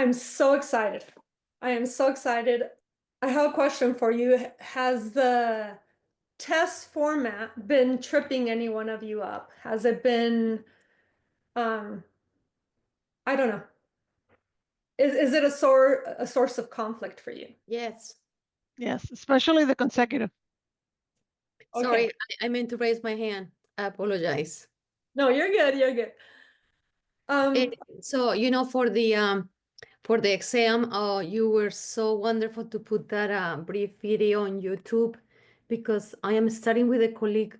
I'm so excited. I am so excited. I have a question for you. Has the test format been tripping any one of you up? Has it been, um, I don't know. Is it a source of conflict for you? Yes. Yes, especially the consecutive. Sorry, Okay. I meant to raise my hand. I apologize. No, you're good. You're good. So, for the exam, you were so wonderful to put that brief video on YouTube because I am starting with a colleague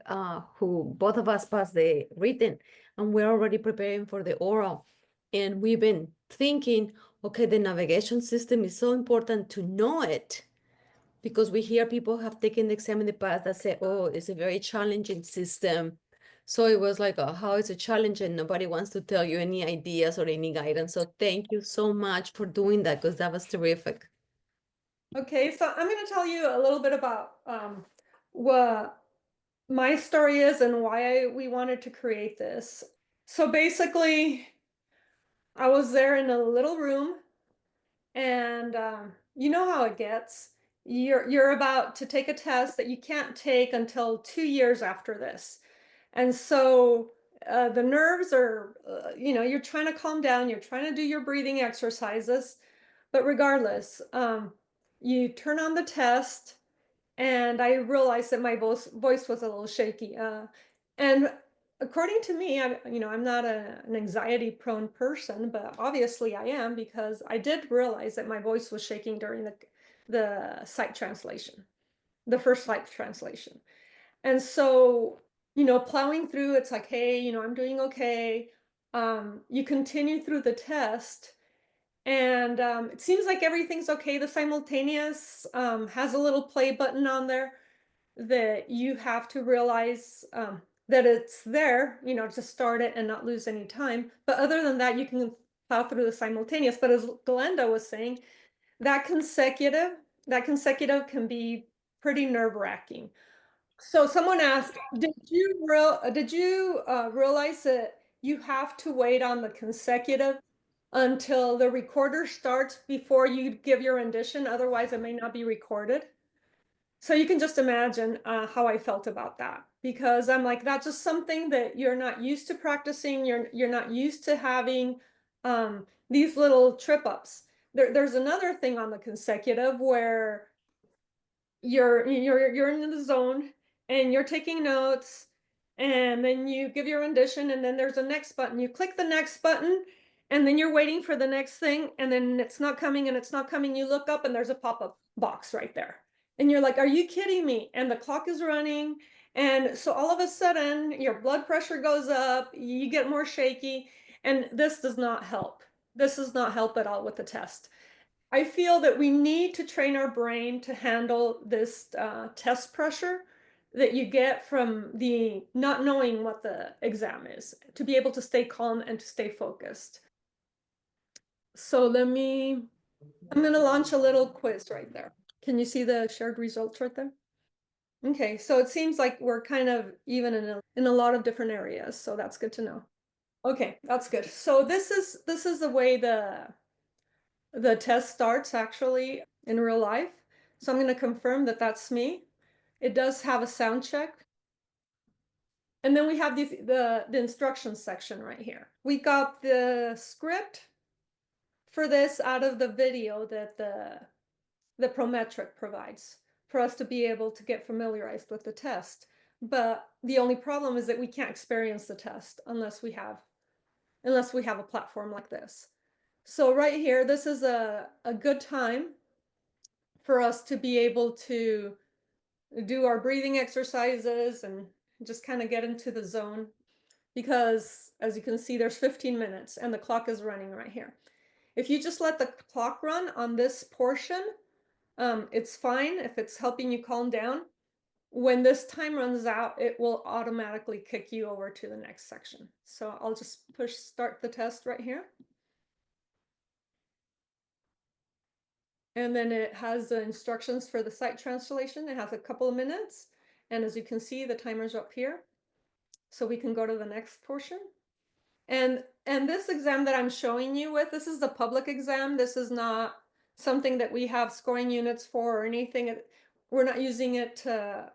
who both of us passed the written and we're already preparing for the oral. And we've been thinking, okay, the navigation system is so important to know it because we hear people have taken the exam in the past that say, oh, it's a very challenging system. So it was like, oh, how is it challenging? Nobody wants to tell you any ideas or any guidance. So thank you so much for doing that because that was terrific. Okay, so I'm going to tell you a little bit about what my story is and why we wanted to create this. So basically, I was there in a little room, and you know how it gets. You're about to take a test that you can't take until 2 years after this, and so the nerves are, you're trying to calm down. You're trying to do your breathing exercises, but regardless, you turn on the test, and I realized that my voice was a little shaky. And according to me, I'm not an anxiety prone person, but obviously I am because I did realize that my voice was shaking during the sight translation, the first sight translation. And so, plowing through, it's like, hey, I'm doing okay. You continue through the test, and it seems like everything's okay. The simultaneous has a little play button on there that you have to realize that it's there, to start it and not lose any time. But other than that, you can plow through the simultaneous. But as Glenda was saying, that consecutive can be pretty nerve-wracking. So someone asked, did you realize that you have to wait on the consecutive until the recorder starts before you give your rendition? Otherwise, it may not be recorded. So you can just imagine how I felt about that, because I'm like, that's just something that you're not used to practicing. You're not used to having these little trip ups. There's another thing on the consecutive where you're in the zone and you're taking notes, and then you give your rendition, and then there's a next button. You click the next button, and then you're waiting for the next thing, and then it's not coming and it's not coming. You look up and there's a pop-up box right there. And you're like, are you kidding me? And the clock is running. And so all of a sudden your blood pressure goes up, you get more shaky, and this does not help. This does not help at all with the test. I feel that we need to train our brain to handle this test pressure that you get from the not knowing what the exam is, to be able to stay calm and to stay focused. So I'm going to launch a little quiz right there. Can you see the shared results right there? Okay, so it seems like we're kind of even in a lot of different areas, so that's good to know. Okay, that's good. So this is the way the test starts actually in real life. So I'm going to confirm that that's me. It does have a sound check. And then we have the instructions section right here. We got the script for this out of the video that the Prometric provides for us to be able to get familiarized with the test. But the only problem is that we can't experience the test unless we have a platform like this. So right here, this is a good time for us to be able to do our breathing exercises and just kind of get into the zone, because as you can see, there's 15 minutes and the clock is running right here. If you just let the clock run on this portion, it's fine if it's helping you calm down. When this time runs out, it will automatically kick you over to the next section. So I'll just push start the test right here. And then it has the instructions for the sight translation. It has a couple of minutes. And as you can see, the timer's up here. So we can go to the next portion. And And this exam that I'm showing you with, this is the public exam. This is not something that we have scoring units for or anything. We're not using it to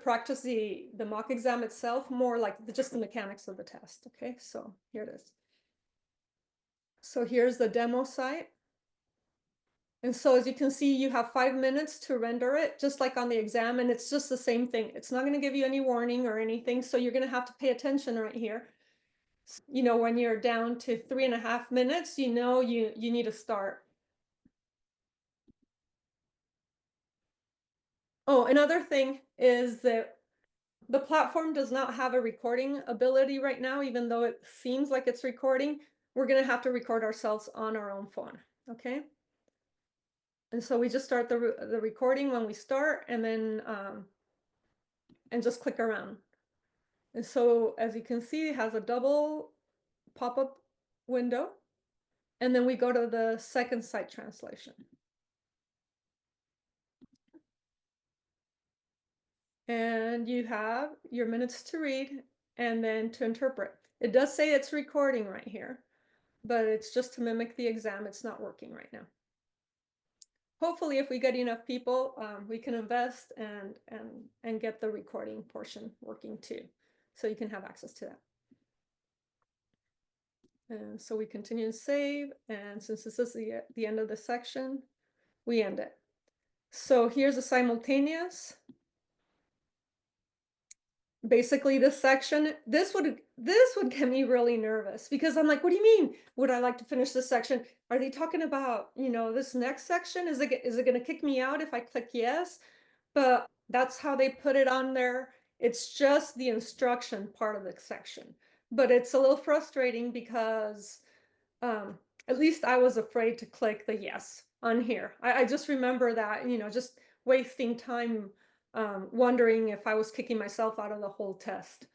practice the mock exam itself, more like just the mechanics of the test. Okay, so here it is. So here's the demo site. And so as you can see, you have 5 minutes to render it, just like on the exam, and it's just the same thing. It's not going to give you any warning or anything, so you're going to have to pay attention right here. You know, when you're down to 3.5 minutes, you know you need to start. Oh, another thing is that the platform does not have a recording ability right now, even though it seems like it's recording. We're going to have to record ourselves on our own phone, okay? And so we just start the recording when we start, and then and just click around. And so as you can see, it has a double pop-up window, and then we go to the second site translation. And you have your minutes to read and then to interpret. It does say it's recording right here, but it's just to mimic the exam. It's not working right now. Hopefully, if we get enough people, we can invest and get the recording portion working too, so you can have access to that. And so we continue to save, and since this is the end of the section, we end it. So here's a simultaneous. Basically, this section, this would get me really nervous, because I'm like, what do you mean? Would I like to finish this section? Are they talking about, you know, this next section? Is it going to kick me out if I click yes? But that's how they put it on there. It's just the instruction part of the section, but it's a little frustrating because at least I was afraid to click the yes on here. I just remember that, you know, just wasting time wondering if I was kicking myself out of the whole test.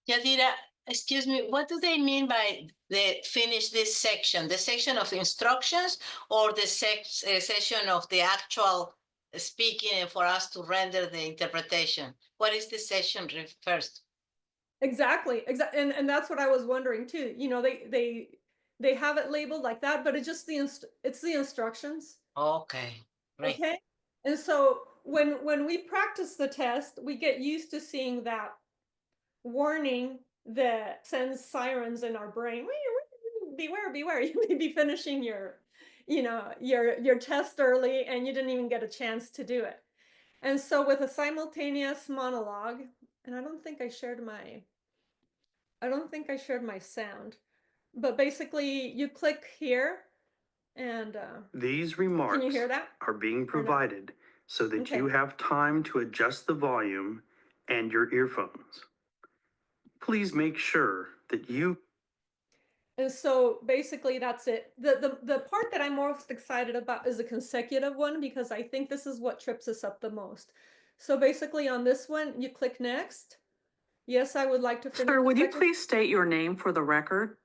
Yadira, excuse me, what do they mean by the finish this section? The section of instructions or the session of the actual speaking for us to render the interpretation? What is the session first? Exactly. And that's what I was wondering too. You know, they have it labeled like that, but it's just it's the instructions. Okay, great. Okay. And so when we practice the test, we get used to seeing that warning that sends sirens in our brain. Beware, beware. You may be finishing your, you know, your test early and you didn't even get a chance to do it. And so with a simultaneous monologue, and I don't think I shared my sound, but basically you click here and these remarks can you hear that? are being provided so that Okay. you have time to adjust the volume and your earphones. Please make sure that you. And so basically that's it. The part that I'm most excited about is the consecutive one, because I think this is what trips us up the most. So basically on this one, you click next. Yes, I would like to finish. Sir, would you please state your name for the record?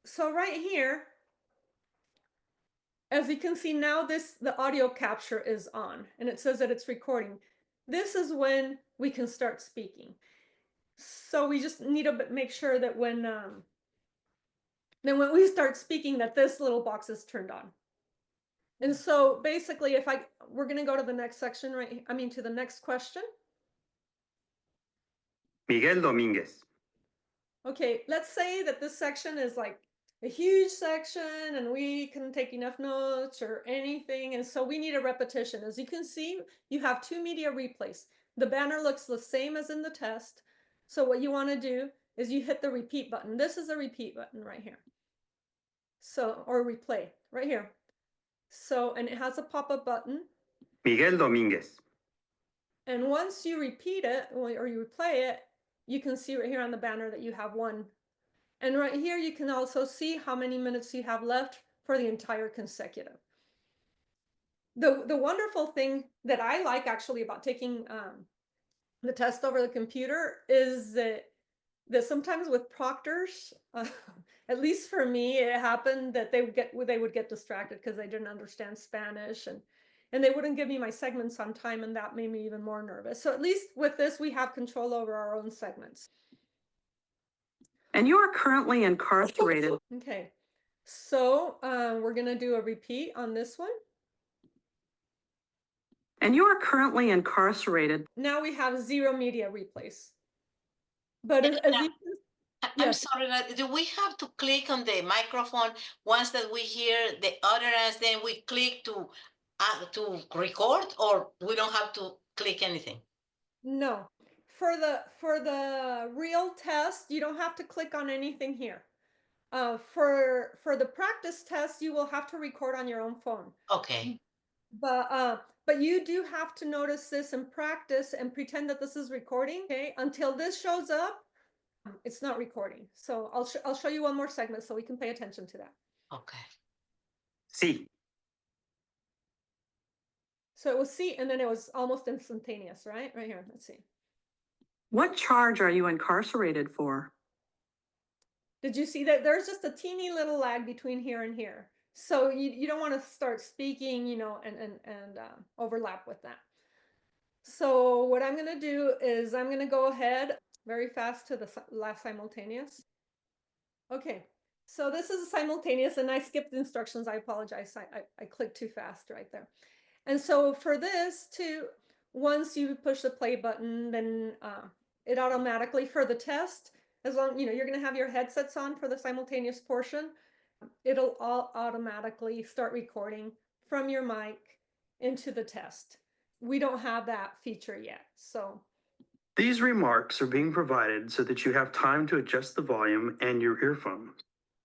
So right here, as you can see now, the audio capture is on and it says that it's recording. This is when we can start speaking. So we just need to make sure that when we start speaking, that this little box is turned on. And so basically, we're going to go to the next section, right? I mean, to the next question. Miguel Dominguez. Okay, let's say that this section is like a huge section and we can take enough notes or anything. And so we need a repetition. As you can see, you have 2 media replays. The banner looks the same as in the test. So what you want to do is you hit the repeat button. This is a repeat button right here. So, or replay right here. So, and it has a pop-up button. Miguel Dominguez. And once you repeat it or you replay it, you can see right here on the banner that you have one. And right here, you can also see how many minutes you have left for the entire consecutive. The wonderful thing that I like actually about taking the test over the computer is that sometimes with proctors, at least for me, it happened that they would get distracted because they didn't understand Spanish and they wouldn't give me my segments on time, and that made me even more nervous. So at least with this, we have control over our own segments. And you are currently incarcerated. Okay, so we're gonna do a repeat on this one. And you are currently incarcerated. Now we have 0 media replays. But as you I'm Yes. sorry, do we have to click on the microphone once that we hear the utterance, then we click to record, or we don't have to click anything? No, for the real test, you don't have to click on anything here. For the practice test, you will have to record on your own phone. Okay, But you do have to notice this in practice and pretend that this is recording. Okay, until this shows up, it's not recording. So I'll show you one more segment so we can pay attention to that. okay. Sí. So it was C, and then it was almost instantaneous, right? Right here. Let's see. What charge are you incarcerated for? Did you see that there's just a teeny little lag between here and here? So you don't want to start speaking, you know, and overlap with that. So what I'm going to do is I'm going to go ahead very fast to the last simultaneous. Okay, so this is a simultaneous, and I skipped the instructions. I apologize. I clicked too fast right there. And so for this too, once you push the play button, then it automatically, for the test, as long, you know, you're going to have your headsets on for the simultaneous portion, it'll all automatically start recording from your mic into the test. We don't have that feature yet. So These remarks are being provided so that you have time to adjust the volume and your earphones.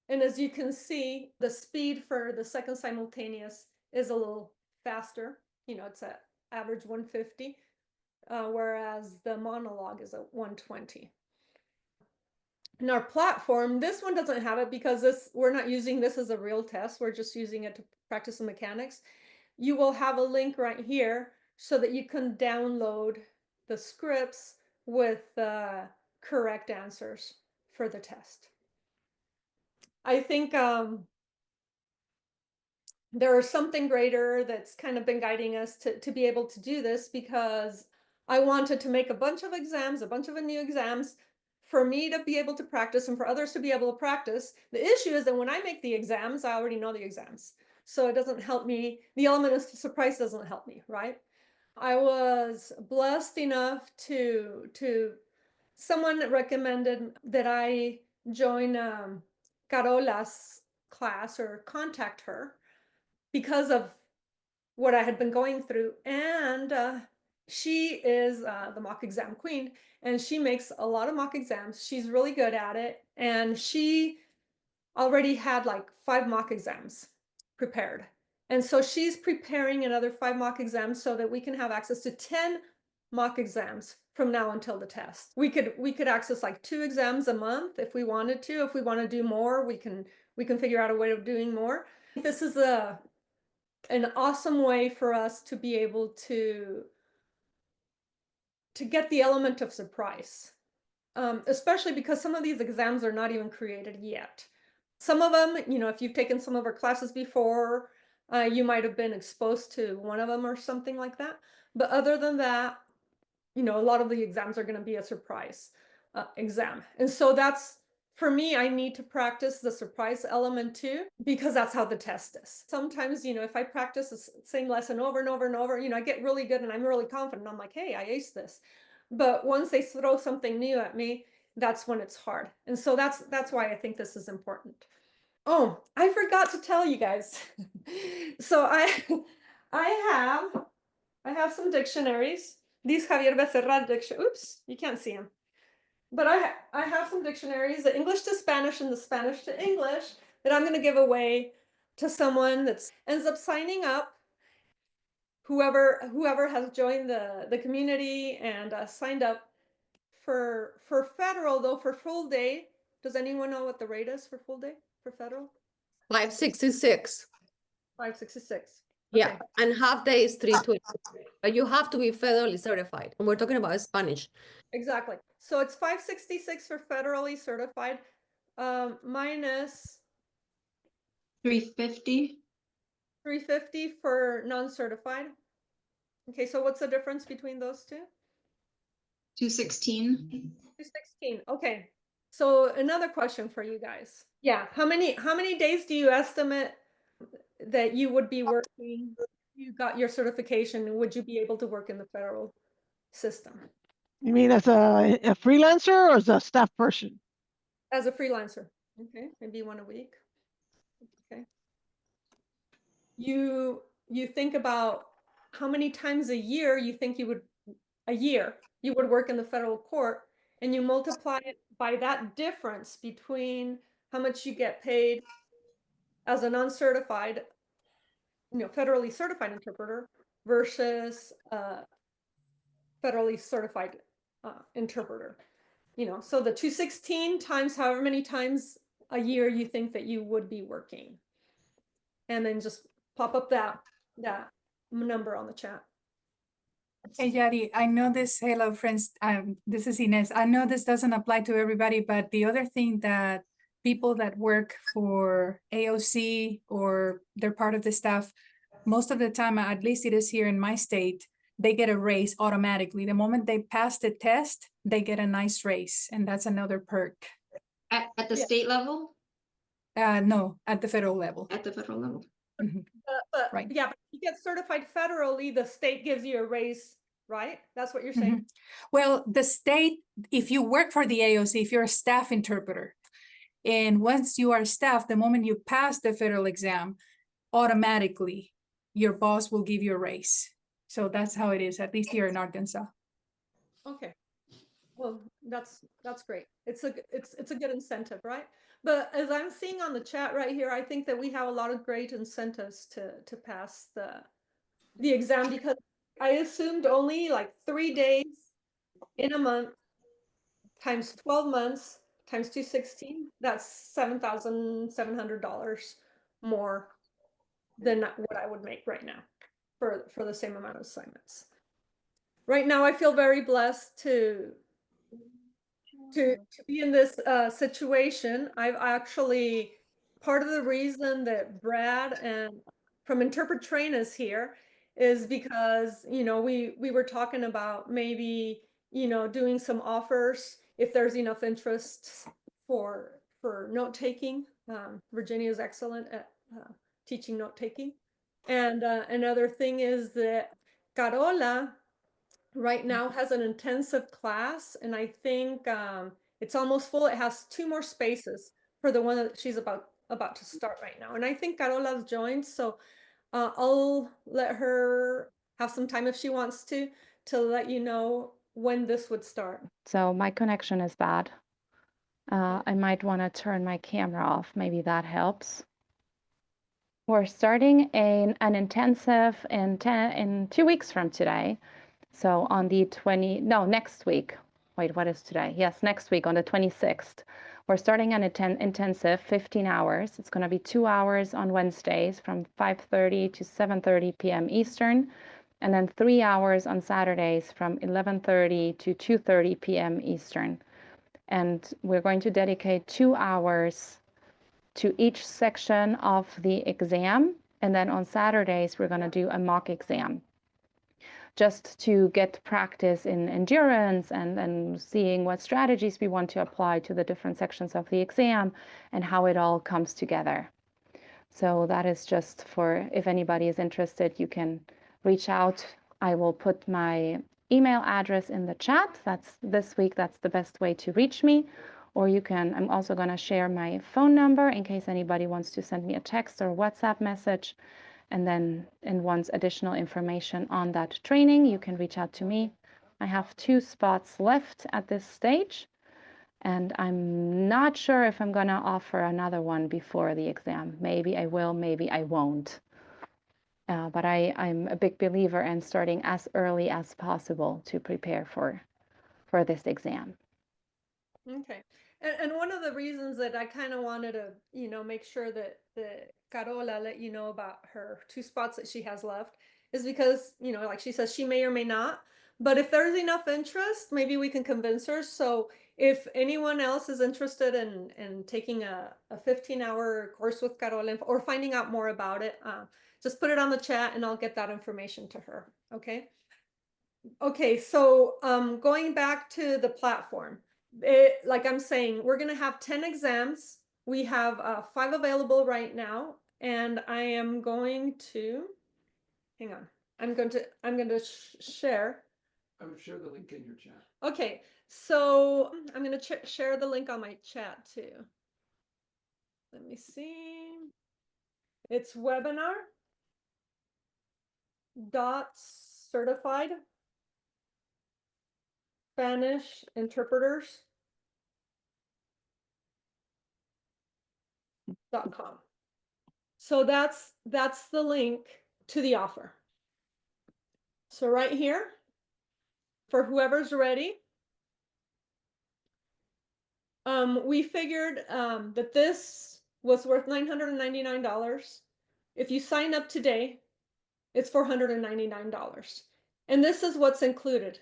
and as you can see, the speed for the second simultaneous is a little faster. You know, it's at average 150, whereas the monologue is at 120. In our platform, this one doesn't have it because we're not using this as a real test. We're just using it to practice the mechanics. You will have a link right here so that you can download the scripts with the correct answers for the test. I think there is something greater that's kind of been guiding us to be able to do this, because I wanted to make a bunch of exams, a bunch of new exams for me to be able to practice and for others to be able to practice. The issue is that when I make the exams, I already know the exams. So it doesn't help me. The element of surprise doesn't help me, right? I was blessed enough to someone recommended that I join Carola's class or contact her because of what I had been going through. And she is the mock exam queen, and she makes a lot of mock exams. She's really good at it. And she already had like 5 mock exams prepared. And so she's preparing another 5 mock exams so that we can have access to 10 mock exams from now until the test. We could access like 2 exams a month if we wanted to. If we want to do more, we can figure out a way of doing more. This is an awesome way for us to be able to get the element of surprise, especially because some of these exams are not even created yet. Some of them, you know, if you've taken some of our classes before, you might have been exposed to one of them or something like that. But other than that, you know, a lot of the exams are going to be a surprise exam. And so that's, for me, I need to practice the surprise element too, because that's how the test is. Sometimes, you know, if I practice the same lesson over and over and over, you know, I get really good and I'm really confident. I'm like, hey, I aced this. But once they throw something new at me, that's when it's hard. And so that's why I think this is important. Oh, I forgot to tell you guys. So I have some dictionaries. These Javier Becerra dictionary. Oops, you can't see them. But I have some dictionaries, the English to Spanish and the Spanish to English, that I'm going to give away to someone that ends up signing up. Whoever has joined the community and signed up for federal, though, for full day. Does anyone know what the rate is for full day for federal? 566. 566. Yeah, Okay. and half day is 320. But you have to be federally certified. And we're talking about Spanish. Exactly. So it's 566 for federally certified, minus 350. 350 for non-certified. Okay, so what's the difference between those two? 216. 216. Okay. So another question for you guys. Yeah, how many days do you estimate that you would be working? You got your certification, would you be able to work in the federal system You mean as a freelancer or as a staff person? as a freelancer? Okay, maybe 1 a week. Okay. You think about how many times a year you think you would work in the federal court, and you multiply it by that difference between how much you get paid as an uncertified, federally certified interpreter versus federally certified interpreter. So the 216 times however many times a year you think that you would be working, and then just pop up that number on the chat. Hey, Yadi, I know this, hello, friends, this is Ines. I know this doesn't apply to everybody, but the other thing that people that work for AOC or they're part of the staff, most of the time, at least it is here in my state, they get a raise automatically. The moment they pass the test, they get a nice raise, and that's another perk. At the Yeah. state level, No, at the federal level. at the federal level. Mhm. But Right. yeah, but if you get certified federally, the state gives you a raise, right? That's what you're saying? Mhm. Well, the state, if you work for the AOC, if you're a staff interpreter, and once you are staff, the moment you pass the federal exam, automatically your boss will give you a raise. So that's how it is, at least here in Arkansas. Okay. Well, that's great. It's a good incentive, right? But as I'm seeing on the chat right here, I think that we have a lot of great incentives to pass the exam, because I assumed only like 3 days in a month times 12 months times 216, that's $7,700 more than what I would make right now for the same amount of assignments. Right now, I feel very blessed to be in this situation. I've actually, part of the reason that Brad and from Interpret Train is here is because, we were talking about maybe, doing some offers if there's enough interest for note taking. Virginia is excellent at teaching note taking. And another thing is that Carola right now has an intensive class, and I think it's almost full. It has 2 more spaces for the one that she's about to start right now. And I think Carola's joined, so I'll let her have some time if she wants to let you know when this would start. So my connection is bad. I might want to turn my camera off. Maybe that helps. We're starting an intensive in 2 weeks from today. So on the next week. Wait, what is today? Yes, next week on the 26th. We're starting an intensive 15 hours. It's going to be 2 hours on Wednesdays from 5:30 to 7:30 p.m. Eastern, and then 3 hours on Saturdays from 11:30 to 2:30 p.m. Eastern. And we're going to dedicate 2 hours to each section of the exam. And then on Saturdays, we're going to do a mock exam, just to get practice in endurance and seeing what strategies we want to apply to the different sections of the exam and how it all comes together. So that is just for, if anybody is interested, you can reach out. I will put my email address in the chat. That's this week. That's the best way to reach me. Or you can, I'm also going to share my phone number in case anybody wants to send me a text or WhatsApp message. And then wants additional information on that training, you can reach out to me. I have 2 spots left at this stage, and I'm not sure if I'm going to offer another one before the exam. Maybe I will, maybe I won't. But I'm a big believer in starting as early as possible to prepare for this exam. Okay. And one of the reasons that I kind of wanted to, make sure that Carola let you know about her 2 spots that she has left is because, like she says, she may or may not. But if there's enough interest, maybe we can convince her. So if anyone else is interested in taking a 15-hour course with Carola or finding out more about it, just put it on the chat and I'll get that information to her. Okay. Okay. So going back to the platform. like I'm saying, we're gonna have 10 exams. We have 5 available right now, and I am going to, hang on, I'm going to share. I would share the link in your chat. Okay, so I'm going to share the link on my chat too. Let me see. It's webinar.certified Spanish interpreters.com. So that's the link to the offer. So right here, for whoever's ready, we figured that this was worth $999. If you sign up today, it's $499. And this is what's included.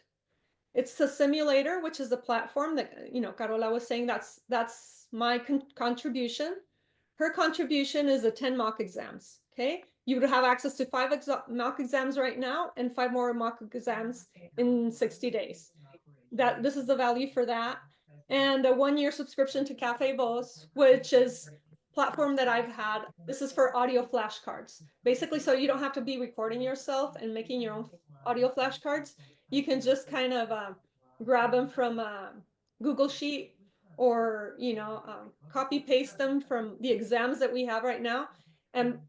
It's the simulator, which is a platform that, Carola was saying, that's my contribution. Her contribution is the 10 mock exams, okay? You would have access to 5 mock exams right now and 5 more mock exams in 60 days. This is the value for that. And a 1-year subscription to Cafe Voz, which is platform that I've had. This is for audio flashcards. Basically, so you don't have to be recording yourself and making your own audio flashcards. You can just kind of grab them from Google Sheet or, copy paste them from the exams that we have right now and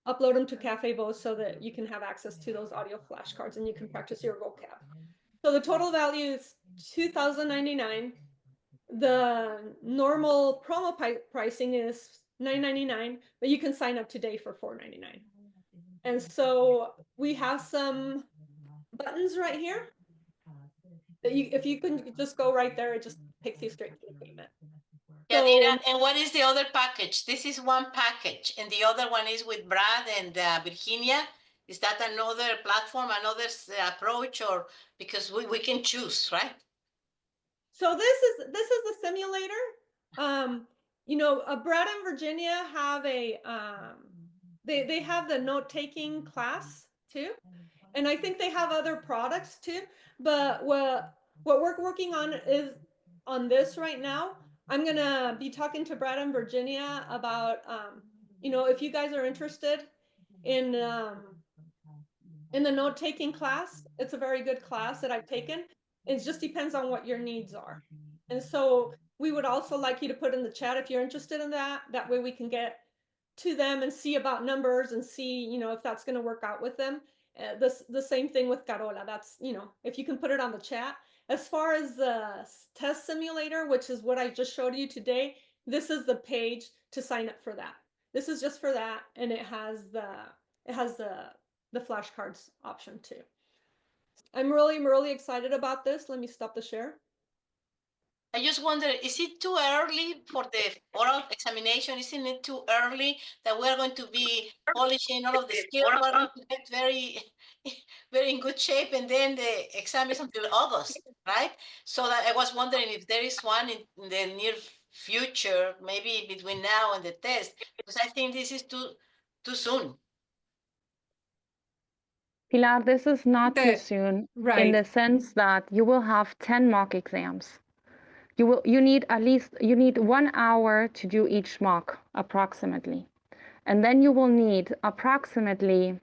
upload them to Cafe Voz so that you can have access to those audio flashcards and you can practice your vocab. So the total value is $2,099. The normal promo pricing is $999, but you can sign up today for $499. And so we have some buttons right here that if you can just go right there, it just takes you straight to the payment. Yadira, and what is the other package? This is one package, and the other one is with Brad and Virginia. Is that another platform, another approach, or because we can choose, right? So this is the simulator. Brad and Virginia have a they have the note-taking class too, and I think they have other products too. But what we're working on is on this right now. I'm gonna be talking to Brad and Virginia about if you guys are interested in the note-taking class. It's a very good class that I've taken. It just depends on what your needs are. And so we would also like you to put in the chat if you're interested in that. That way we can get to them and see about numbers and see, if that's going to work out with them. The same thing with Carola. That's, if you can put it on the chat. As far as the test simulator, which is what I just showed you today, this is the page to sign up for that. This is just for that, and it has the flashcards option too. I'm really excited about this. Let me stop the share. I just wonder, is it too early for the oral examination? Isn't it too early that we're going to be polishing all of the skills? We're going to get very, very in good shape, and then the exam is until August, right? So that I was wondering if there is one in the near future, maybe between now and the test, because I think this is too soon. Pilar, this is not too soon Right. in the sense that you will have 10 mock exams. You need 1 hour to do each mock approximately. And then you will need approximately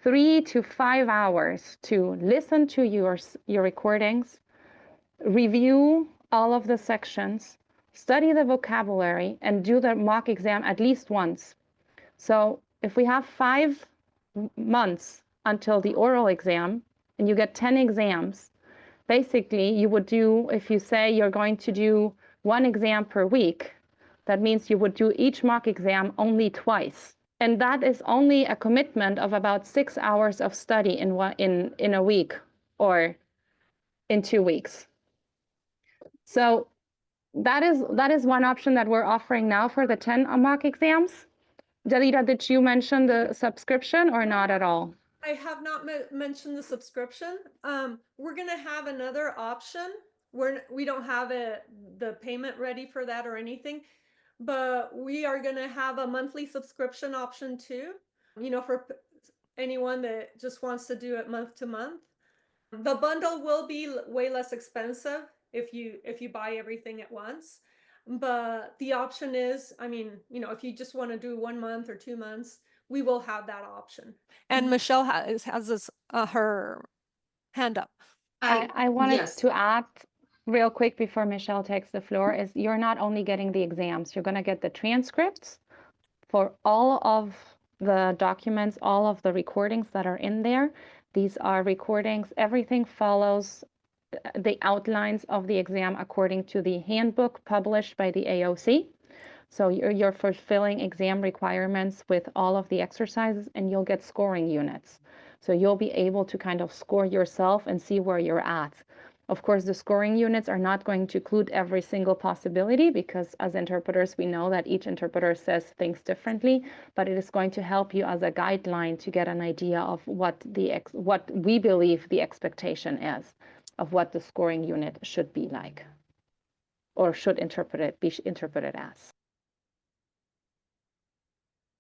3 to 5 hours to listen to your recordings, review all of the sections, study the vocabulary, and do the mock exam at least once. So if we have 5 months until the oral exam and you get 10 exams, basically you would do, if you say you're going to do 1 exam per week, that means you would do each mock exam only twice. And that is only a commitment of about 6 hours of study in a week or in 2 weeks. So that is one option that we're offering now for the 10 mock exams. Yadira, did you mention the subscription or not at all? I have not mentioned the subscription. We're going to have another option where we don't have the payment ready for that or anything, but we are going to have a monthly subscription option too, for anyone that just wants to do it month to month. The bundle will be way less expensive if you buy everything at once. But the option is, I mean, if you just want to do 1 month or 2 months, we will have that option. And Michelle has this her hand up. I wanted to add real quick before Michelle takes the floor is you're not only getting the exams, you're going to get the transcripts for all of the documents, all of the recordings that are in there. These are recordings. Everything follows the outlines of the exam according to the handbook published by the AOC. So you're fulfilling exam requirements with all of the exercises, and you'll get scoring units. So you'll be able to kind of score yourself and see where you're at. Of course, the scoring units are not going to include every single possibility because as interpreters, we know that each interpreter says things differently, but it is going to help you as a guideline to get an idea of what we believe the expectation is of what the scoring unit should be like or should be interpreted as.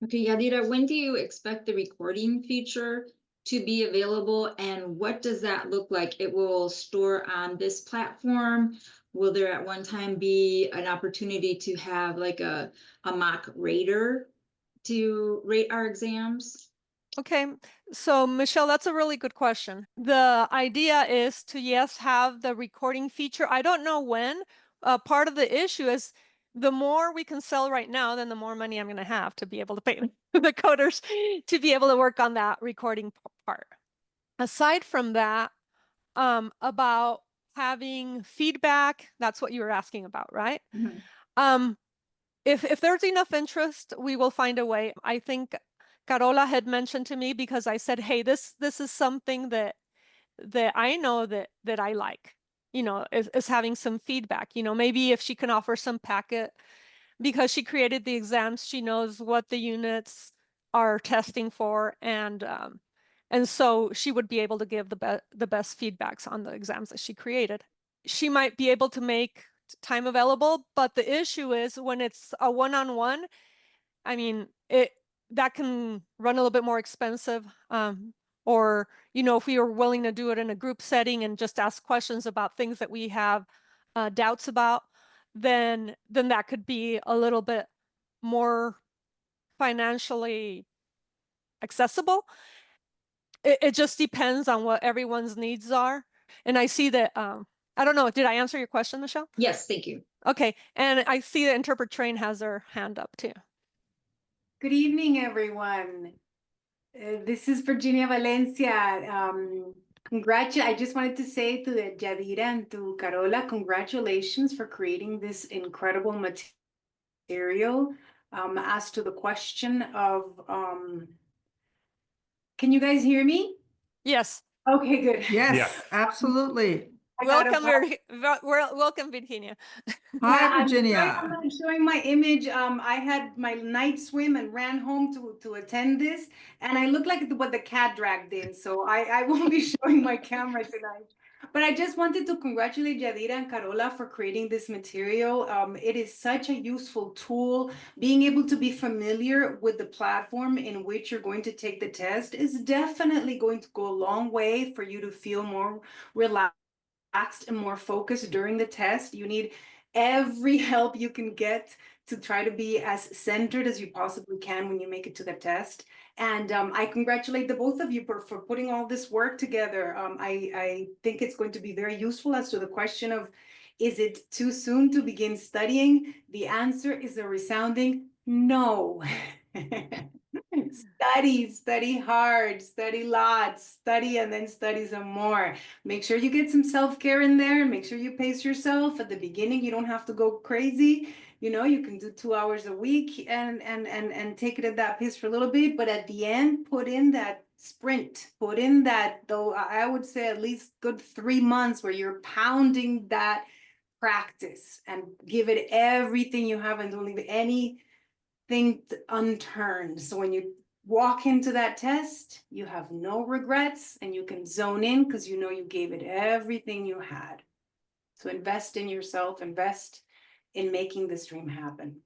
Okay, Yadira, when do you expect the recording feature to be available, and what does that look like? It will store on this platform? Will there at one time be an opportunity to have like a mock rater to rate our exams? Okay, so Michelle, that's a really good question. The idea is to, yes, have the recording feature. I don't know when. Part of the issue is the more we can sell right now, then the more money I'm going to have to be able to pay the coders to be able to work on that recording part. Aside from that, about having feedback, that's what you were asking about, right? Mm-hmm. If there's enough interest, we will find a way. I think Carola had mentioned to me because I said, hey, this is something that I know that I like, is having some feedback. Maybe if she can offer some packet, because she created the exams, she knows what the units are testing for, and so she would be able to give the best feedbacks on the exams that she created. She might be able to make time available, but the issue is when it's a one-on-one, I mean, that can run a little bit more expensive. Or, if we were willing to do it in a group setting and just ask questions about things that we have doubts about, then that could be a little bit more financially accessible. It just depends on what everyone's needs are. And I see that, I don't know, did I answer your question, Michelle? Yes, thank you. Okay, and I see that Interpret Train has their hand up too. Good evening, everyone. This is Virginia Valencia. I just wanted to say to Yadira and to Carola, congratulations for creating this incredible material. As to the question of, can you guys hear me? Yes. Okay, good. Yes, absolutely. Welcome, welcome, Virginia. Hi, I'm Virginia. showing my image. I had my night swim and ran home to attend this, and I look like what the cat dragged in. So I won't be showing my camera tonight. But I just wanted to congratulate Yadira and Carola for creating this material. It is such a useful tool. Being able to be familiar with the platform in which you're going to take the test is definitely going to go a long way for you to feel more relaxed and more focused during the test. You need every help you can get to try to be as centered as you possibly can when you make it to the test. And I congratulate the both of you for putting all this work together. I think it's going to be very useful as to the question of, is it too soon to begin studying? The answer is a resounding no. Study hard, study lots, study and then study some more. Make sure you get some self-care in there. Make sure you pace yourself. At the beginning, you don't have to go crazy. You can do 2 hours a week and take it at that pace for a little bit. But at the end, put in that sprint. Put in that, though, I would say at least good 3 months where you're pounding that practice and give it everything you have and don't leave anything unturned. So when you walk into that test, you have no regrets and you can zone in because you know you gave it everything you had. So invest in yourself, invest in making this dream happen.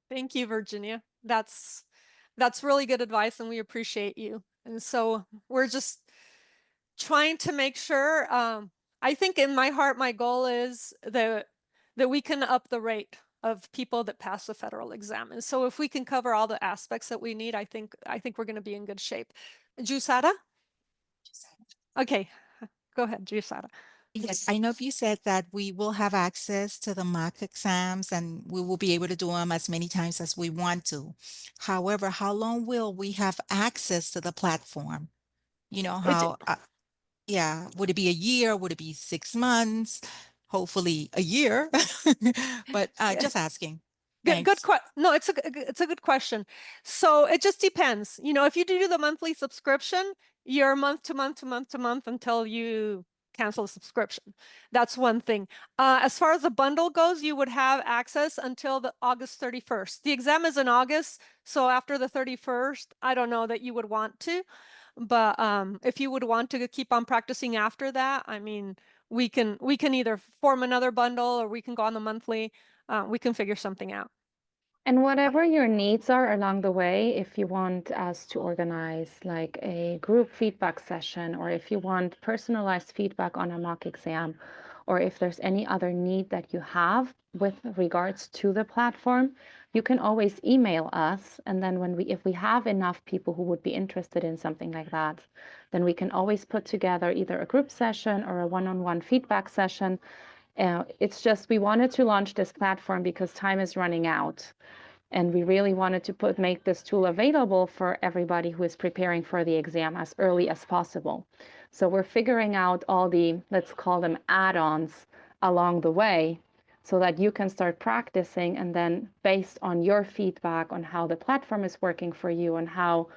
Thank you, Virginia. That's really good advice and we appreciate you. And so we're just trying to make sure I think in my heart, my goal is that we can up the rate of people that pass the federal exam. And so if we can cover all the aspects that we need, I think we're going to be in good shape. Jusada? Okay, go ahead, Jusada. Yes, I know you said that we will have access to the mock exams and we will be able to do them as many times as we want to. However, how long will we have access to the platform? You know how, yeah, would it be a year? Would it be 6 months? Hopefully a year. But just asking. Good Thanks. no, it's a good question. So it just depends. You know, if you do the monthly subscription, you're month to month to month to month until you cancel the subscription. That's one thing. As far as the bundle goes, you would have access until the August 31st. The exam is in August, so after the 31st, I don't know that you would want to, but if you would want to keep on practicing after that, I mean, we can either form another bundle or we can go on the monthly. We can figure something out. And whatever your needs are along the way, if you want us to organize like a group feedback session, or if you want personalized feedback on a mock exam, or if there's any other need that you have with regards to the platform, you can always email us. And then if we have enough people who would be interested in something like that, then we can always put together either a group session or a one-on-one feedback session. It's just, we wanted to launch this platform because time is running out. And we really wanted to make this tool available for everybody who is preparing for the exam as early as possible. So we're figuring out all the, let's call them add-ons along the way so that you can start practicing, and then based on your feedback on how the platform is working for you and how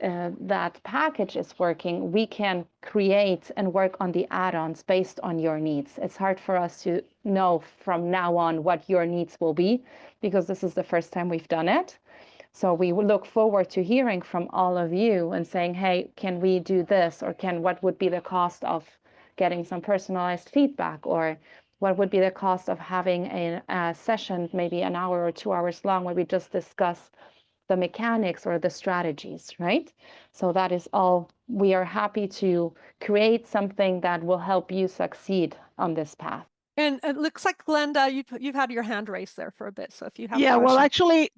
that package is working, we can create and work on the add-ons based on your needs. It's hard for us to know from now on what your needs will be, because this is the first time we've done it. So we will look forward to hearing from all of you and saying, hey, can we do this? Or what would be the cost of getting some personalized feedback? Or what would be the cost of having a session, maybe an hour or 2 hours long, where we just discuss the mechanics or the strategies, right? So that is all. We are happy to create something that will help you succeed on this path. And it looks like, Glenda, you've had your hand raised there for a bit. So if you have a Yeah, well, question. actually,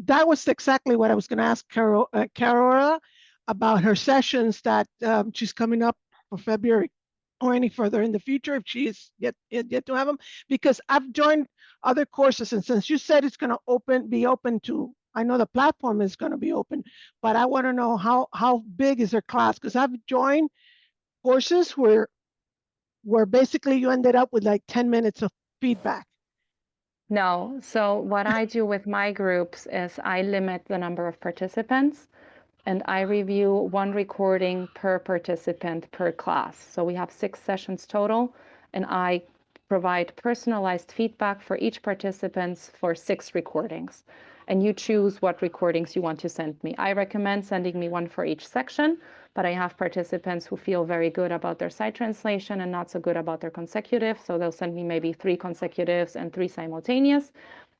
that was exactly what I was going to ask Carola about her sessions that she's coming up for February or any further in the future, if she is yet to have them, because I've joined other courses, and since you said it's going to be open to, I know the platform is going to be open, but I want to know how big is their class, because I've joined courses where basically you ended up with like 10 minutes of feedback. No. So what I do with my groups is I limit the number of participants, and I review one recording per participant per class. So we have 6 sessions total, and I provide personalized feedback for each participant for 6 recordings. And you choose what recordings you want to send me. I recommend sending me one for each section, but I have participants who feel very good about their side translation and not so good about their consecutive. So they'll send me maybe 3 consecutives and 3 simultaneous.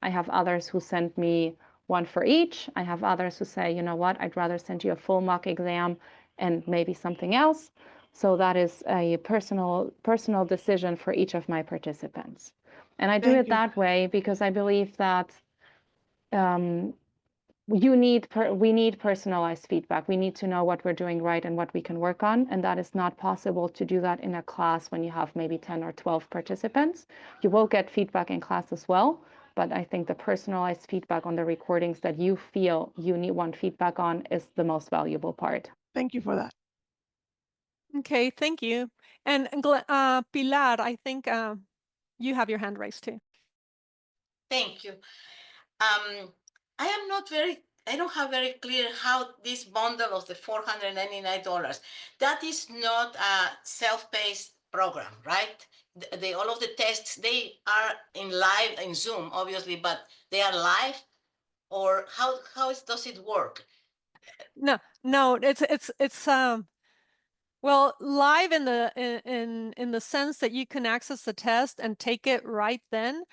I have others who send me one for each. I have others who say, you know what, I'd rather send you a full mock exam and maybe something else. So that is a personal decision for each of my participants. And I do it that way because I believe that we need personalized feedback. We need to know what we're doing right and what we can work on. And that is not possible to do that in a class when you have maybe 10 or 12 participants. You will get feedback in class as well, but I think the personalized feedback on the recordings that you feel you want feedback on is the most valuable part. Thank you for that. Okay, thank you. And Pilar, I think you have your hand raised too. Thank you. I don't have very clear how this bundle of the $499, that is not a self-paced program, right? All of the tests, they are live in Zoom, obviously, but they are live, or how does it work? No, it's well, live in the sense that you can access the test and take it right then.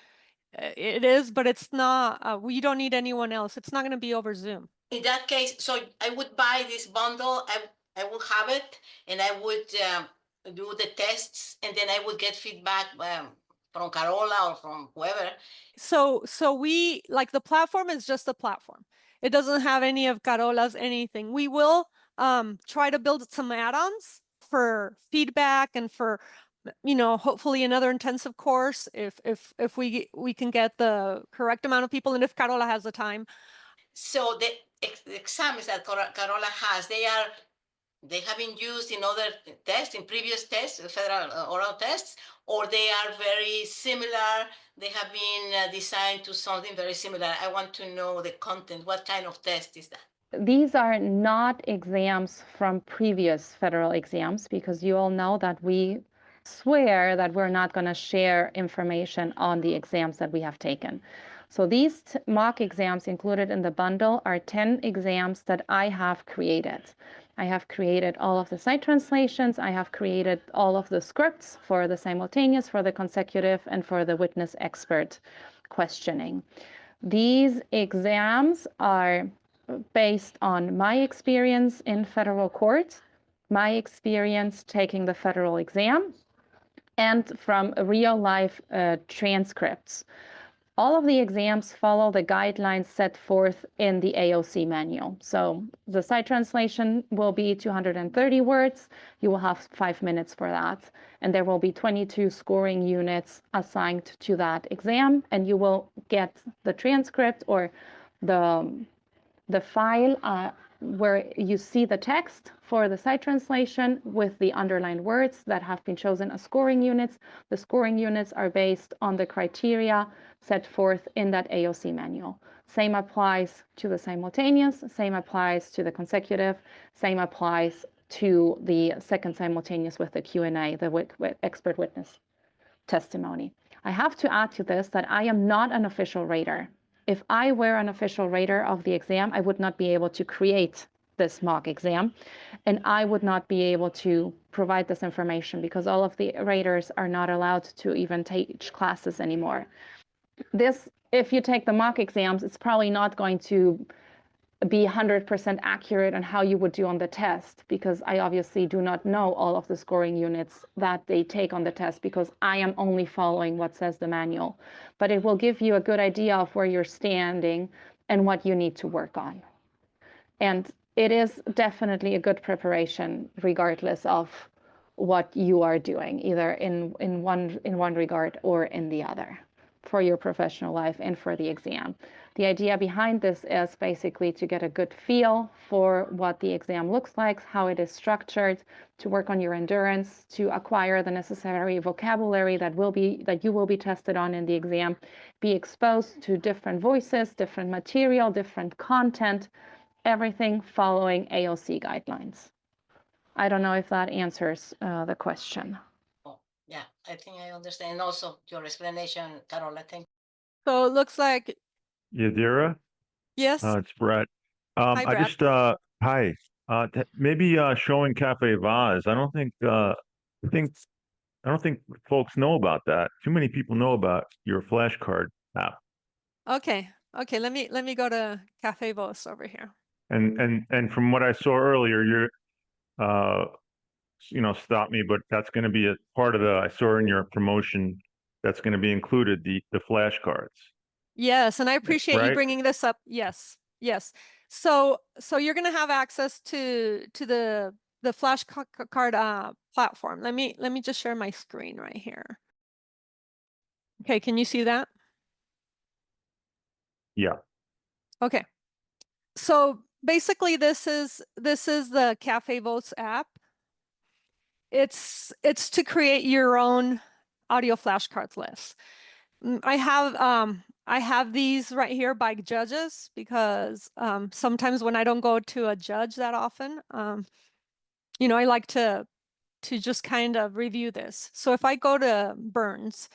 It is, but it's not, we don't need anyone else. It's not going to be over Zoom. In that case, so I would buy this bundle, I will have it, and I would do the tests and then I would get feedback from Carola or from whoever. So we like the platform is just a platform. It doesn't have any of Carola's anything. We will try to build some add-ons for feedback and for hopefully another intensive course if we can get the correct amount of people and if Carola has the time. So the exams that Carola has, they have been used in other tests, in previous tests, federal oral tests, or they are very similar. They have been designed to something very similar. I want to know the content. What kind of test is that? These are not exams from previous federal exams because you all know that we swear that we're not going to share information on the exams that we have taken. So these mock exams included in the bundle are 10 exams that I have created. I have created all of the site translations. I have created all of the scripts for the simultaneous, for the consecutive, and for the witness expert questioning. These exams are based on my experience in federal court, my experience taking the federal exam, and from real life transcripts. All of the exams follow the guidelines set forth in the AOC manual. So the site translation will be 230 words. You will have 5 minutes for that. And there will be 22 scoring units assigned to that exam. And you will get the transcript or the file where you see the text for the site translation with the underlined words that have been chosen as scoring units. The scoring units are based on the criteria set forth in that AOC manual. Same applies to the simultaneous, same applies to the consecutive, same applies to the second simultaneous with the Q&A, the expert witness testimony. I have to add to this that I am not an official rater. If I were an official rater of the exam, I would not be able to create this mock exam, and I would not be able to provide this information because all of the raters are not allowed to even teach classes anymore. This, if you take the mock exams, it's probably not going to be 100% accurate on how you would do on the test because I obviously do not know all of the scoring units that they take on the test because I am only following what says the manual. But it will give you a good idea of where you're standing and what you need to work on. And it is definitely a good preparation regardless of what you are doing, either in one regard or in the other, for your professional life and for the exam. The idea behind this is basically to get a good feel for what the exam looks like, how it is structured, to work on your endurance, to acquire the necessary vocabulary that you will be tested on in the exam, be exposed to different voices, different material, different content, everything following AOC guidelines. I don't know if that answers the question. Oh, yeah, I think I understand. Also, your explanation, Carola, thank you. So it looks like Yadira? yes. It's Brett. Hi, I Brad. just hi. Maybe showing Cafe Vaz. I don't think folks know about that. Too many people know about your flashcard app. Okay. Let me go to Cafe Vos over here. And from what I saw earlier, you're stop me, but that's going to be a part of I saw in your promotion that's going to be included, the flashcards. Yes, and I appreciate you Right? bringing this up. Yes. So you're going to have access to the flashcard platform. Let me just share my screen right here. Okay, can you see that? Yeah. Okay. So basically this is the Cafe Votes app. It's to create your own audio flashcards list. I have these right here by judges because sometimes when I don't go to a judge that often, I like to just kind of review this. So if I go to Burns,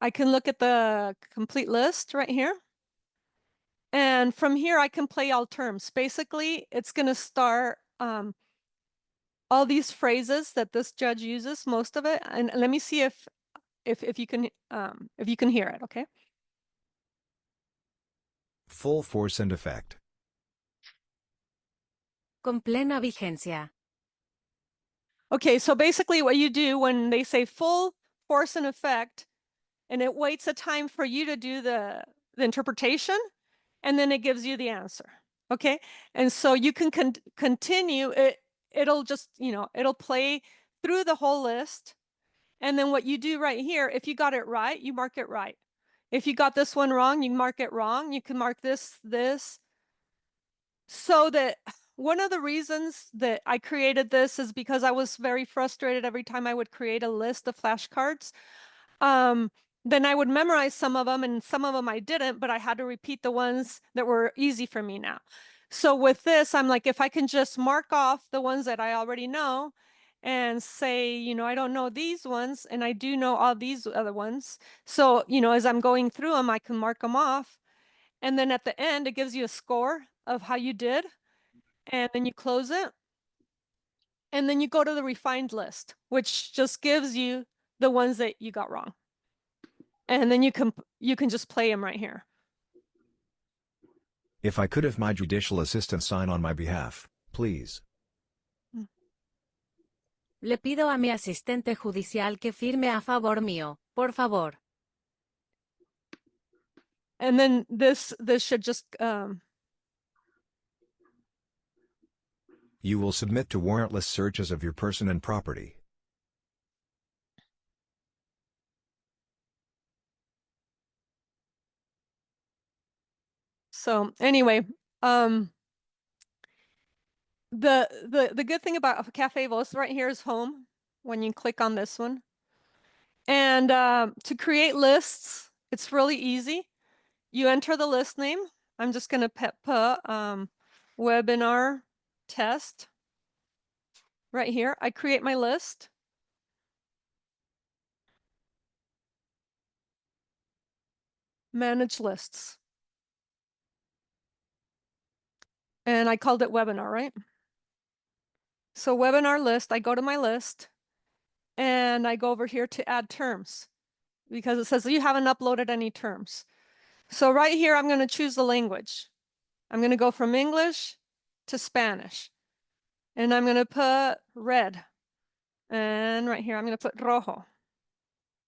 I can look at the complete list right here. And from here, I can play all terms. Basically, it's going to start all these phrases that this judge uses, most of it. And let me see if you can hear it, okay? Full force and effect. Con plena vigencia. Okay, so basically what you do when they say full force and effect, and it waits a time for you to do the interpretation, and then it gives you the answer. Okay, and so you can continue it. It'll just, it'll play through the whole list. And then what you do right here, if you got it right, you mark it right. If you got this one wrong, you mark it wrong. You can mark this. So that one of the reasons that I created this is because I was very frustrated every time I would create a list of flashcards. Then I would memorize some of them, and some of them I didn't, but I had to repeat the ones that were easy for me now. So with this, I'm like, if I can just mark off the ones that I already know and say, I don't know these ones, and I do know all these other ones. So, as I'm going through them, I can mark them off. And then at the end, it gives you a score of how you did. And then you close it. And then you go to the refined list, which just gives you the ones that you got wrong. And then you can just play them right here. If I could have my judicial assistant sign on my behalf, please. Le pido a mi asistente judicial que firme a favor mío, por favor. And then this should just You will submit to warrantless searches of your person and property. so anyway, the good thing about Cafe Voz right here is home when you click on this one. And to create lists, it's really easy. You enter the list name. I'm just going to put webinar test right here. I create my list. Manage lists. And I called it webinar, right? So webinar list, I go to my list and I go over here to add terms because it says you haven't uploaded any terms. So right here, I'm going to choose the language. I'm going to go from English to Spanish. And I'm going to put red. And right here, I'm going to put rojo.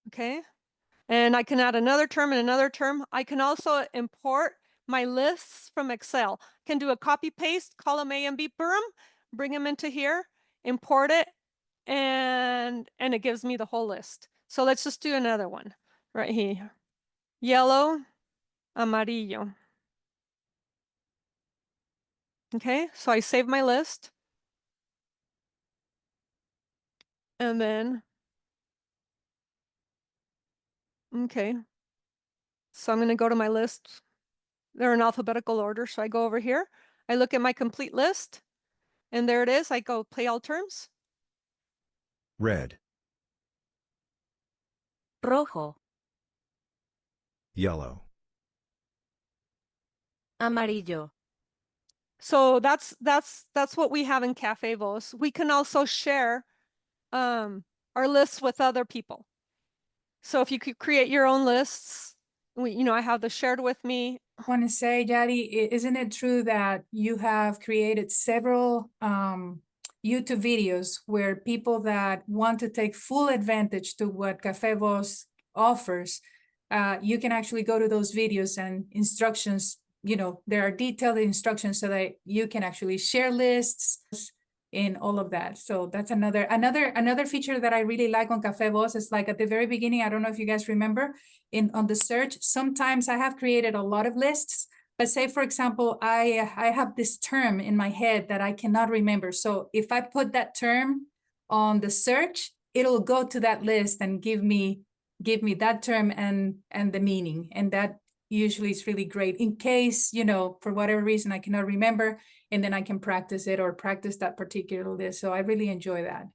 Okay. And I can add another term and another term. I can also import my lists from Excel. Can do a copy paste, column A and B, bring them into here, import it, and it gives me the whole list. So let's just do another one right here. Yellow, amarillo. Okay, so I save my list. And then, okay. So I'm going to go to my list. They're in alphabetical order. So I go over here. I look at my complete list. And there it is. I go play all terms. Red, Rojo, yellow, amarillo. So that's what we have in Cafe Voz. We can also share our lists with other people. So if you could create your own lists, I have the shared with me. I want to say, Yadi, isn't it true that you have created several YouTube videos where people that want to take full advantage to what Cafe Voz offers, you can actually go to those videos and instructions, there are detailed instructions so that you can actually share lists in all of that. So that's another feature that I really like on Cafe Voz is like at the very beginning, I don't know if you guys remember, on the search, sometimes I have created a lot of lists, but say for example, I have this term in my head that I cannot remember. So if I put that term on the search, it'll go to that list and give me that term and the meaning. And that usually is really great in case, for whatever reason, I cannot remember, and then I can practice it or practice that particular list. So I really enjoy that.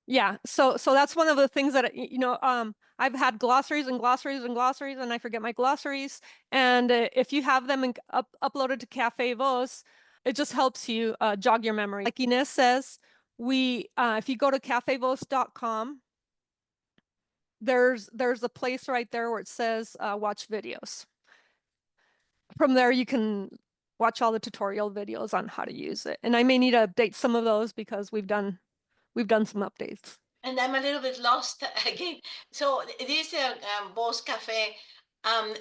Yeah, so that's one of the things that I've had glossaries and glossaries and glossaries, and I forget my glossaries. And if you have them uploaded to Cafe Voz, it just helps you jog your memory. Like Ines says, if you go to cafevoz.com, there's a place right there where it says watch videos. From there, you can watch all the tutorial videos on how to use it. And I may need to update some of those because we've done we've done some updates. And I'm a little bit lost again. So this Boss Cafe,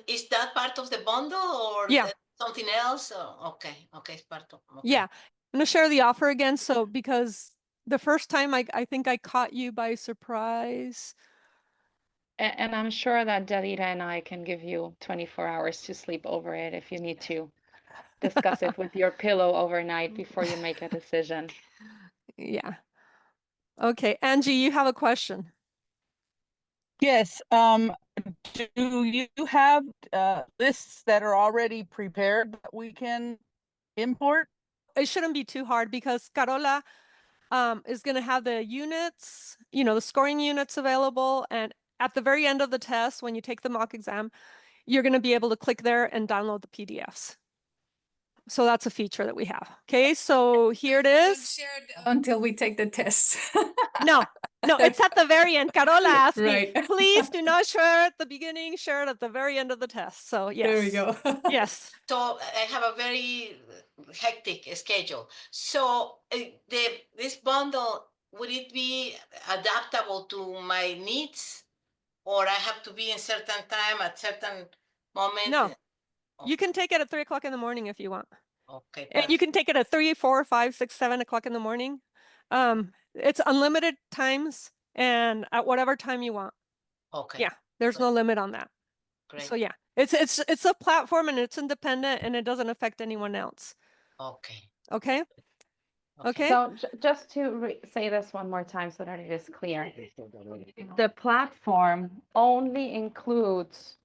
is that part of the bundle or Yeah. something else? Okay, it's part of. Okay. Yeah, I'm gonna share the offer again. So because the first time I think I caught you by surprise. And I'm sure that Dalita and I can give you 24 hours to sleep over it if you need to discuss it with your pillow overnight before you make a decision. Yeah. Okay, Angie, you have a question. Yes. Do you have lists that are already prepared that we can import? It shouldn't be too hard because Carola is going to have the units, the scoring units available. And at the very end of the test, when you take the mock exam, you're going to be able to click there and download the PDFs. So that's a feature that we have. Okay, so here it is. Until we take the test. No, it's at the very end. Carola asked Right. me, please do not share at the beginning, share it at the very end of the test. So yes. There we go. Yes. So I have a very hectic schedule. So this bundle, would it be adaptable to my needs, or I have to be in certain time at certain moment? No, you can take it at 3 o'clock in the morning if you want. Okay. And you can take it at 3, 4, 5, 6, 7 o'clock in the morning. It's unlimited times and at whatever time you want. Okay. Yeah, there's no limit on that. Great. So yeah, it's a platform and it's independent and it doesn't affect anyone else. Okay. Okay. Okay. So just to say this one more time so that it is clear, the platform only includes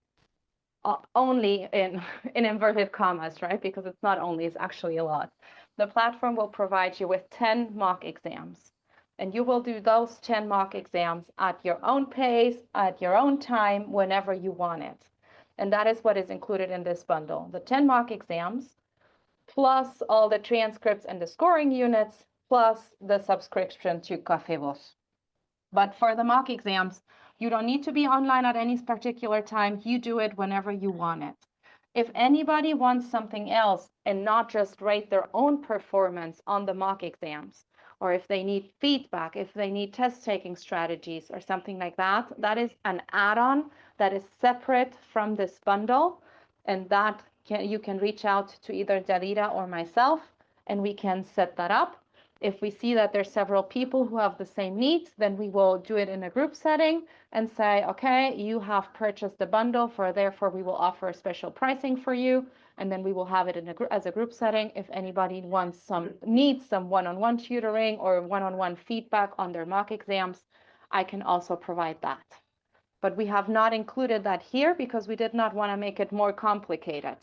only in inverted commas, right? Because it's not only, it's actually a lot. The platform will provide you with 10 mock exams, and you will do those 10 mock exams at your own pace, at your own time, whenever you want it. And that is what is included in this bundle. The 10 mock exams, plus all the transcripts and the scoring units, plus the subscription to Café Voz. But for the mock exams, you don't need to be online at any particular time. You do it whenever you want it. If anybody wants something else and not just rate their own performance on the mock exams, or if they need feedback, if they need test-taking strategies or something like that, that is an add-on that is separate from this bundle, and that you can reach out to either Dalita or myself, and we can set that up. If we see that there's several people who have the same needs, then we will do it in a group setting and say, okay, you have purchased the bundle, therefore we will offer a special pricing for you, and then we will have it in as a group setting. If anybody needs some one-on-one tutoring or one-on-one feedback on their mock exams, I can also provide that. But we have not included that here because we did not want to make it more complicated.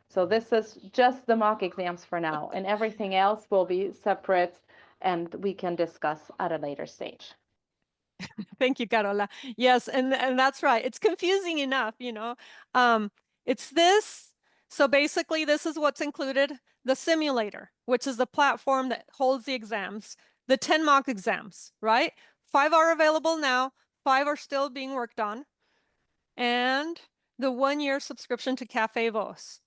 So this is just the mock exams for now, and everything else will be separate and we can discuss at a later stage. Thank you, Carola. Yes, and that's right. It's confusing enough, it's this. So basically, this is what's included. The simulator, which is the platform that holds the exams, the 10 mock exams, right? 5 are available now, 5 are still being worked on, and the 1-year subscription to Café Voz.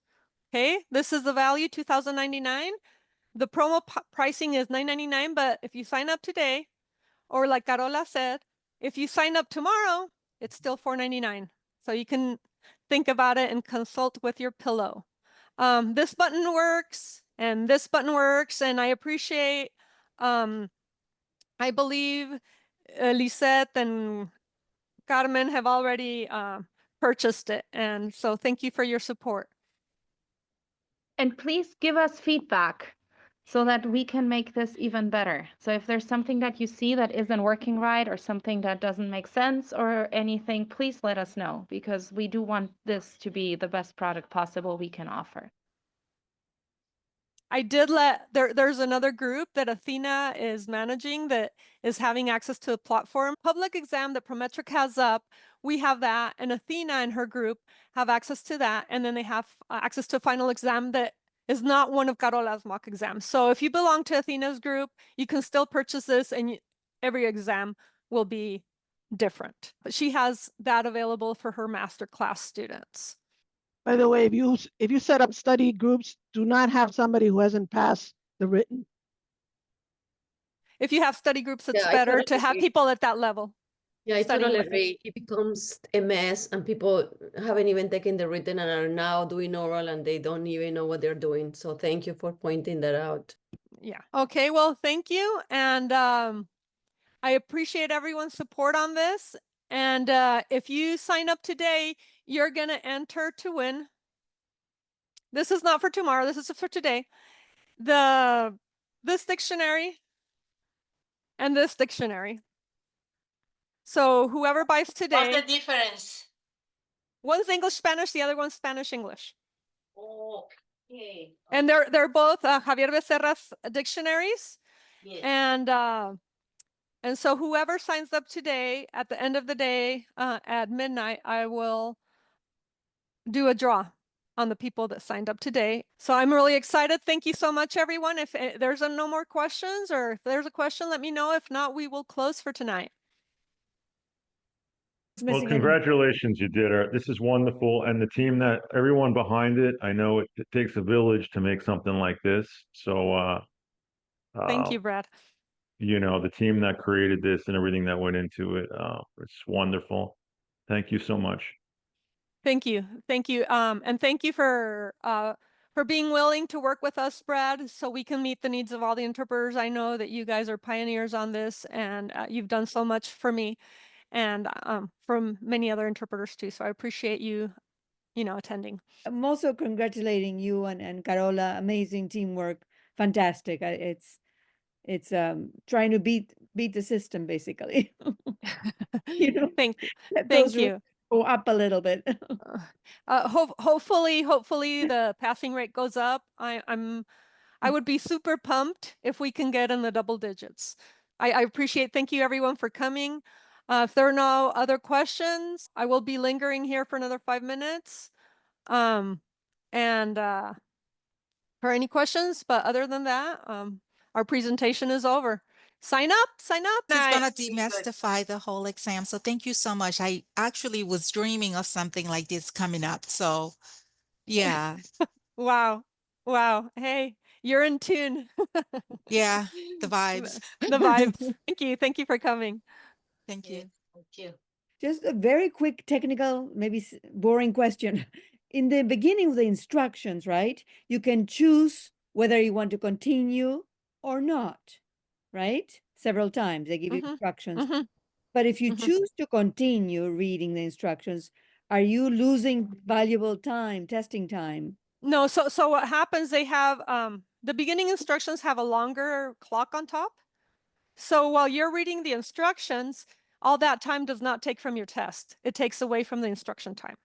Okay, this is the value, $2,099. The promo pricing is $999, but if you sign up today, or like Carola said, if you sign up tomorrow, it's still $499. So you can think about it and consult with your pillow. This button works and this button works, and I appreciate, I believe Lisette and Carmen have already purchased it. And so thank you for your support. And please give us feedback so that we can make this even better. So if there's something that you see that isn't working right or something that doesn't make sense or anything, please let us know, because we do want this to be the best product possible we can offer. I did there's another group that Athena is managing that is having access to a platform. Public exam that Prometrics has up, we have that, and Athena and her group have access to that, and then they have access to a final exam that is not one of Carola's mock exams. So if you belong to Athena's group, you can still purchase this, and every exam will be different. But she has that available for her masterclass students. By the way, if you set up study groups, do not have somebody who hasn't passed the written. if you have study groups, it's Yeah, I better totally to have agree. people at that level. Yeah, I studying totally with us. agree. It becomes a mess, and people haven't even taken the written and are now doing oral, and they don't even know what they're doing. So thank you for pointing that out. Yeah. Okay. Well, thank you. And I appreciate everyone's support on this. And if you sign up today, you're going to enter to win. This is not for tomorrow. This is for today. This dictionary and this dictionary. So whoever buys What's today, the difference? one's English Spanish, the other one's Spanish English. Okay. And they're both Javier Becerra's dictionaries. Yes. And so whoever signs up today, at the end of the day, at midnight, I will do a draw on the people that signed up today. So I'm really excited. Thank you so much, everyone. If there's no more questions, or if there's a question, let me know. If not, we will close for tonight. Well, congratulations, you did it. This is wonderful. And the team everyone behind it, I know it takes a village to make something like this. So, thank you, Brad. You know, the team that created this and everything that went into it, it's wonderful. Thank you so much. Thank you. Thank you. And thank you for being willing to work with us, Brad, so we can meet the needs of all the interpreters. I know that you guys are pioneers on this, and you've done so much for me and from many other interpreters too. So I appreciate you, attending. I'm also congratulating you and Carola. Amazing teamwork. Fantastic. It's trying to beat the system basically. Thank you. Let Thank those you. go up a little bit. Hopefully the passing rate goes up. I would be super pumped if we can get in the double digits. I appreciate, thank you everyone for coming. If there are no other questions, I will be lingering here for another 5 minutes. And for any questions, but other than that, our presentation is over. Sign up. This is going to demystify the whole exam. So thank you so much. I actually was dreaming of something like this coming up. So yeah. Wow. Hey, you're in tune. Yeah, the vibes. The vibes. Thank you for coming. Thank you. Thank you. Just a very quick technical, maybe boring question. In the beginning of the instructions, right? You can choose whether you want to continue or not, right? Several times they give you instructions. But if you choose to continue reading the instructions, are you losing valuable time, testing time? No, so what happens, they have the beginning instructions have a longer clock on top. So while you're reading the instructions, all that time does not take from your test. It takes away from the instruction time.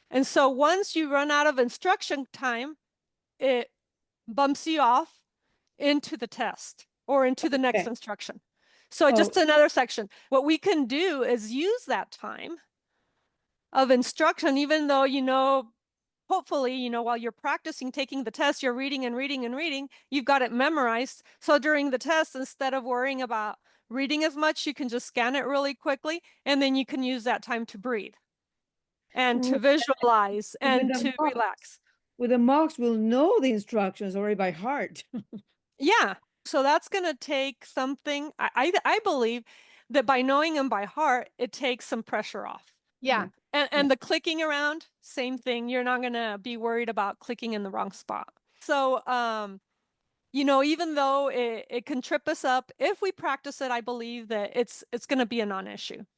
And so once you run out of instruction time, it bumps you off into the test or into the next instruction. So just another section. What we can do is use that time of instruction, even though, hopefully, while you're practicing taking the test, you're reading and reading and reading, you've got it memorized. So during the test, instead of worrying about reading as much, you can just scan it really quickly, and then you can use that time to breathe and to visualize and to relax. With the mocks, we'll know the instructions already by heart. Yeah. So that's going to take something. I believe that by knowing them by heart, it takes some pressure off. Yeah. And the clicking around, same thing. You're not going to be worried about clicking in the wrong spot. So, even though it can trip us up, if we practice it, I believe that it's going to be a non-issue.